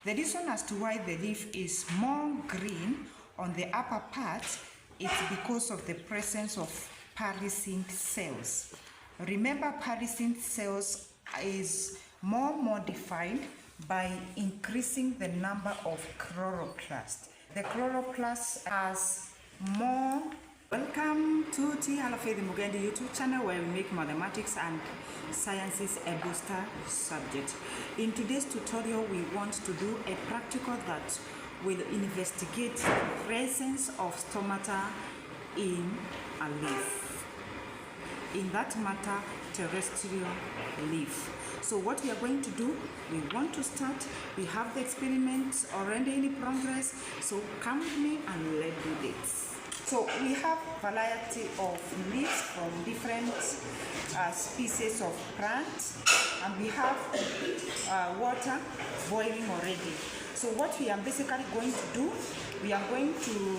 The reason as to why the leaf is more green on the upper part is because of the presence of parasite cells. Remember, parasite cells is more modified by increasing the number of chloroplasts. The chloroplast has more. Welcome to T. Halafedi Mugendi YouTube channel, where we make mathematics and sciences a booster subject. In today's tutorial, we want to do a practical that will investigate the presence of stomata in a leaf. In that matter, terrestrial leaf. So what we are going to do, we want to start. We have the experiments already in progress. So come with me and let's do this. So we have variety of leaves from different species of plants, and we have water boiling already. So what we are basically going to do, we are going to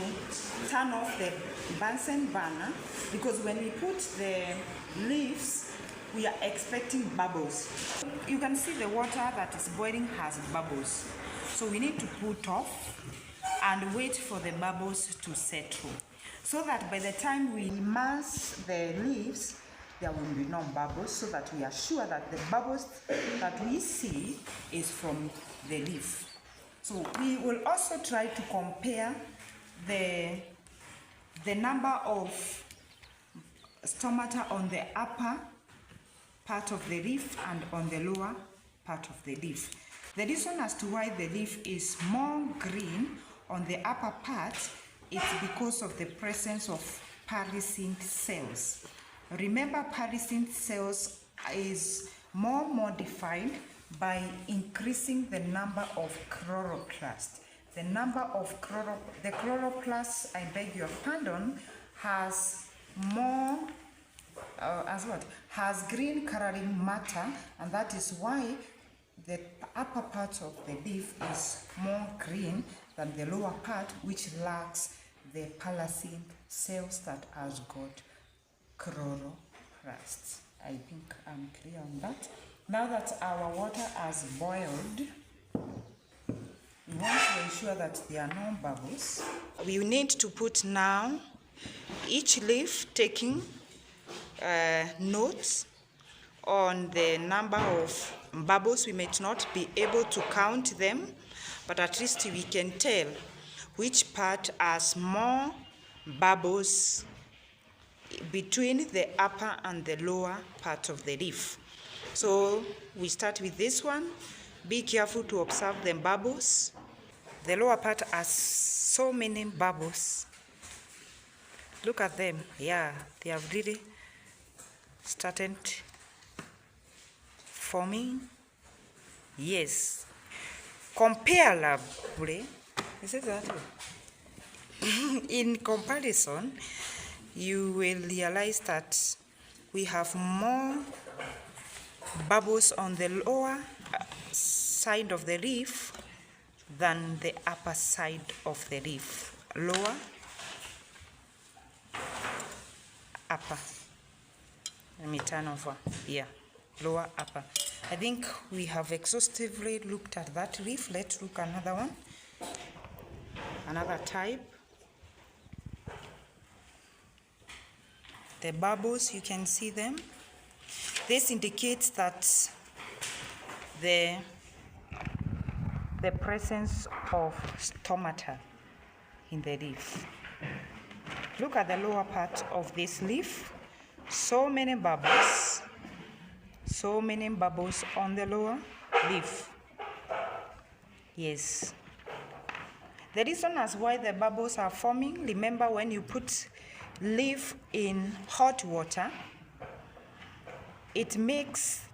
turn off the Bunsen burner, because when we put the leaves, we are expecting bubbles. You can see the water that is boiling has bubbles. So we need to put off and wait for the bubbles to settle, so that by the time we immerse the leaves, there will be no bubbles, so that we are sure that the bubbles that we see is from the leaf. So we will also try to compare the number of stomata on the upper part of the leaf and on the lower part of the leaf. The reason as to why the leaf is more green on the upper part is because of the presence of parasite cells. Remember, parasite cells is more modified by increasing the number of chloroplasts. The number of chloroplasts, I beg your pardon, has more has green coloring matter, and that is why the upper part of the leaf is more green than the lower part, which lacks the parasite cells that has got chloroplasts. I think I'm clear on that. Now that our water has boiled, we want to ensure that there are no bubbles. We need to put now each leaf taking notes on the number of bubbles. We might not be able to count them, but at least we can tell which part has more bubbles between the upper and the lower part of the leaf. So we start with this one. Be careful to observe the bubbles. The lower part has so many bubbles. Look at them. Yeah, they have really started forming. Yes. Comparably, is it that way? In comparison, you will realize that we have more bubbles on the lower side of the leaf than the upper side of the leaf. Lower, upper. Let me turn over here. Lower, upper. I think we have exhaustively looked at that leaf. Let's look at another one. Another type. The bubbles, you can see them. This indicates that the presence of stomata in the leaf. Look at the lower part of this leaf. So many bubbles. So many bubbles on the lower leaf. Yes. The reason as why the bubbles are forming, remember when you put leaf in hot water, it makes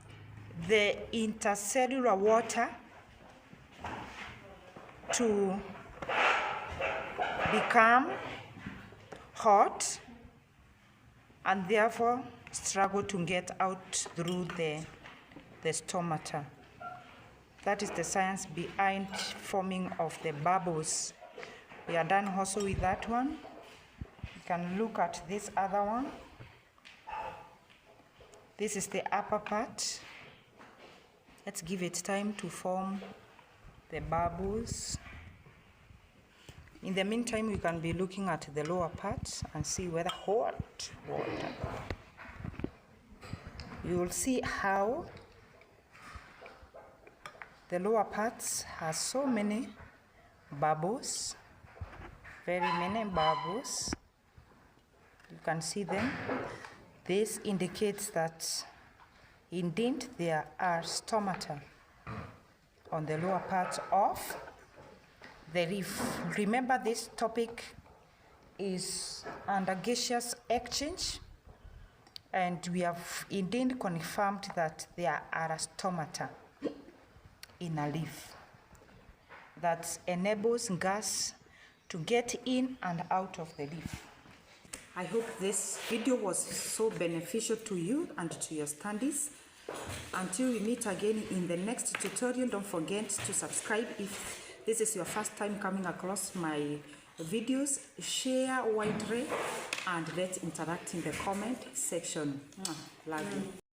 the intercellular water to become hot and therefore struggle to get out through the stomata. That is the science behind forming of the bubbles. We are done also with that one. You can look at this other one. This is the upper part. Let's give it time to form the bubbles. In the meantime, you can be looking at the lower part and see whether hot water. You will see how the lower parts has so many bubbles, very many bubbles. You can see them. This indicates that indeed there are stomata on the lower part of the leaf. Remember, this topic is under gaseous exchange, and we have indeed confirmed that there are stomata in a leaf that enables gas to get in and out of the leaf. I hope this video was so beneficial to you and to your studies. Until we meet again in the next tutorial, don't forget to subscribe if this is your first time coming across my videos. Share widely and let's interact in the comment section. Love you.